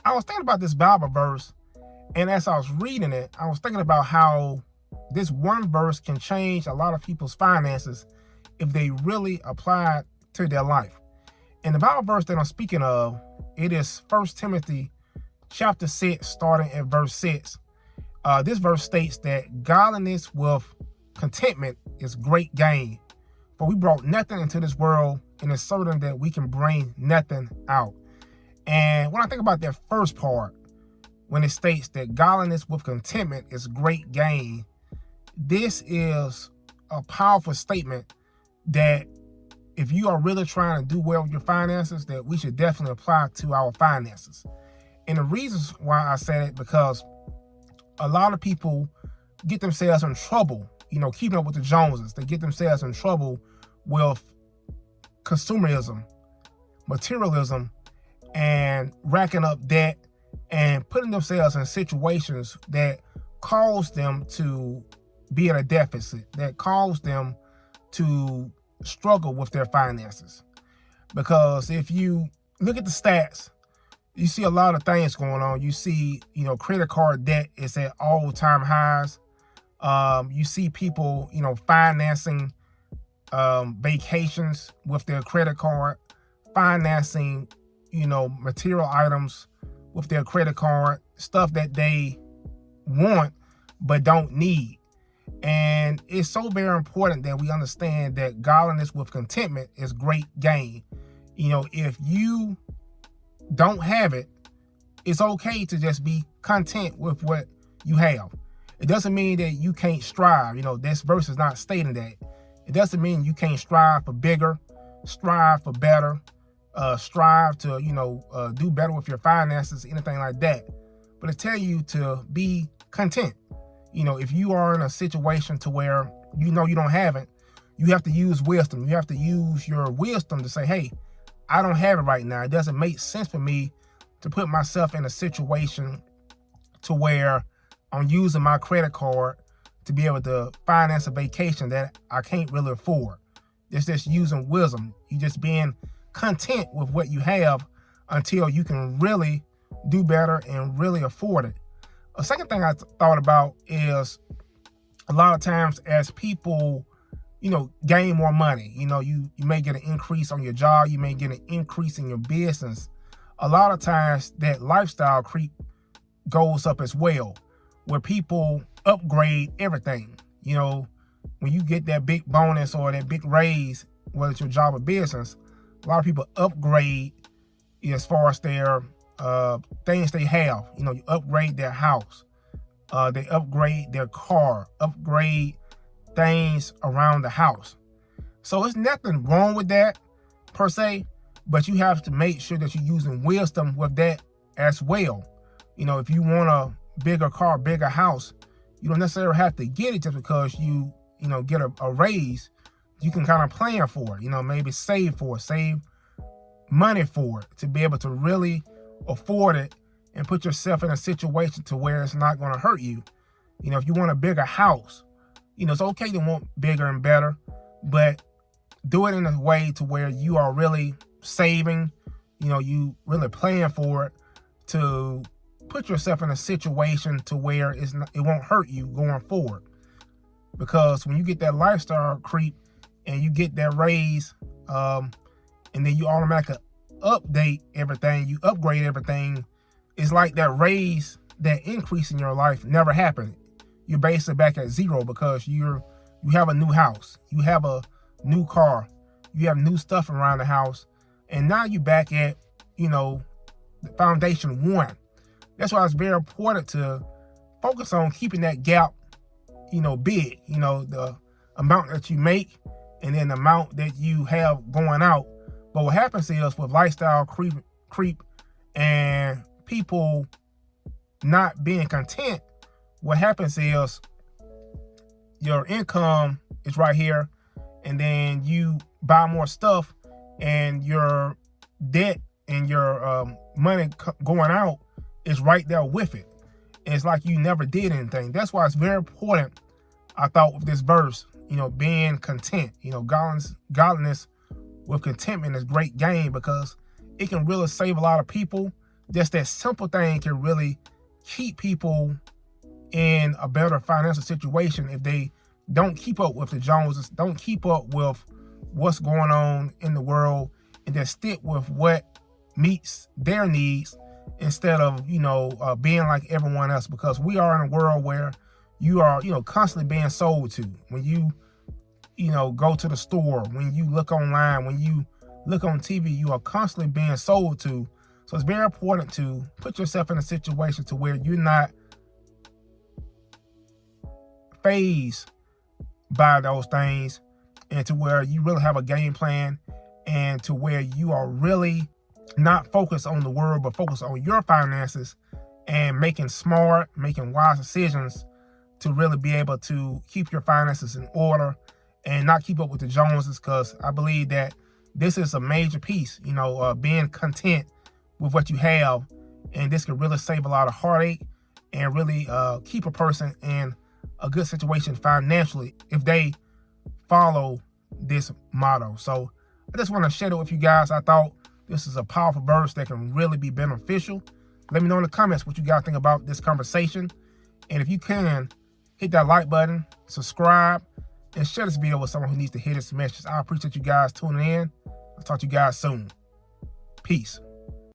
I was thinking about this Bible verse, and as I was reading it, I was thinking about how this one verse can change a lot of people's finances if they really apply it to their life. And the Bible verse that I'm speaking of, it is 1 Timothy chapter 6, starting at verse 6. This verse states that godliness with contentment is great gain. For we brought nothing into this world, and it's certain that we can bring nothing out. And when I think about that first part, when it states that godliness with contentment is great gain, this is a powerful statement that if you are really trying to do well with your finances, that we should definitely apply to our finances. And the reasons why I said it, because a lot of people get themselves in trouble, keeping up with the Joneses. They get themselves in trouble with consumerism, materialism, and racking up debt and putting themselves in situations that cause them to be in a deficit, that cause them to struggle with their finances. Because if you look at the stats, you see a lot of things going on. You see, credit card debt is at all-time highs. You see people, financing vacations with their credit card, financing, material items with their credit card, stuff that they want but don't need. And it's so very important that we understand that godliness with contentment is great gain. If you don't have it, it's okay to just be content with what you have. It doesn't mean that you can't strive. This verse is not stating that. It doesn't mean you can't strive for bigger, strive for better, strive to, do better with your finances, anything like that. But it tell you to be content. If you are in a situation to where you don't have it, you have to use wisdom. You have to use your wisdom to say, hey, I don't have it right now. It doesn't make sense for me to put myself in a situation to where I'm using my credit card to be able to finance a vacation that I can't really afford. It's just using wisdom. You just being content with what you have until you can really do better and really afford it. A second thing I thought about is a lot of times as people, gain more money, you may get an increase on your job, you may get an increase in your business. A lot of times that lifestyle creep goes up as well, where people upgrade everything. When you get that big bonus or that big raise, whether it's your job or business, a lot of people upgrade as far as their things they have. You upgrade their house, they upgrade their car, upgrade things around the house. So it's nothing wrong with that per se, but you have to make sure that you're using wisdom with that as well. If you want a bigger car, bigger house, you don't necessarily have to get it just because you get a raise. You can kind of plan for it, maybe save money for it to be able to really afford it and put yourself in a situation to where it's not going to hurt you. If you want a bigger house, it's okay to want bigger and better, but do it in a way to where you are really saving, you really plan for it to put yourself in a situation to where it won't hurt you going forward. Because when you get that lifestyle creep and you get that raise, and then you automatically update everything, you upgrade everything, it's like that raise, that increase in your life never happened. You're basically back at zero because you have a new house, you have a new car, you have new stuff around the house, and now you're back at, the foundation one. That's why it's very important to focus on keeping that gap, big, the amount that you make and then the amount that you have going out. But what happens is with lifestyle creep and people not being content, what happens is your income is right here, and then you buy more stuff, and your debt and your money going out is right there with it. And it's like you never did anything. That's why it's very important, I thought, with this verse, being content. Godliness with contentment is great gain, because it can really save a lot of people. just that simple thing can really keep people in a better financial situation if they don't keep up with the Joneses, don't keep up with what's going on in the world, and just stick with what meets their needs instead of, being like everyone else. Because we are in a world where you are, constantly being sold to. When you, go to the store, when you look online, when you look on TV, you are constantly being sold to. So it's very important to put yourself in a situation to where you're not fazed by those things, and to where you really have a game plan, and to where you are really not focused on the world, but focused on your finances and making wise decisions to really be able to keep your finances in order and not keep up with the Joneses. Because I believe that this is a major piece, being content with what you have, and this can really save a lot of heartache and really keep a person in a good situation financially if they follow this motto. So I just want to share it with you guys. I thought this is a powerful verse that can really be beneficial. Let me know in the comments what you guys think about this conversation. And if you can, hit that like button, subscribe, and share this video with someone who needs to hear this message. I appreciate you guys tuning in. I'll talk to you guys soon. Peace.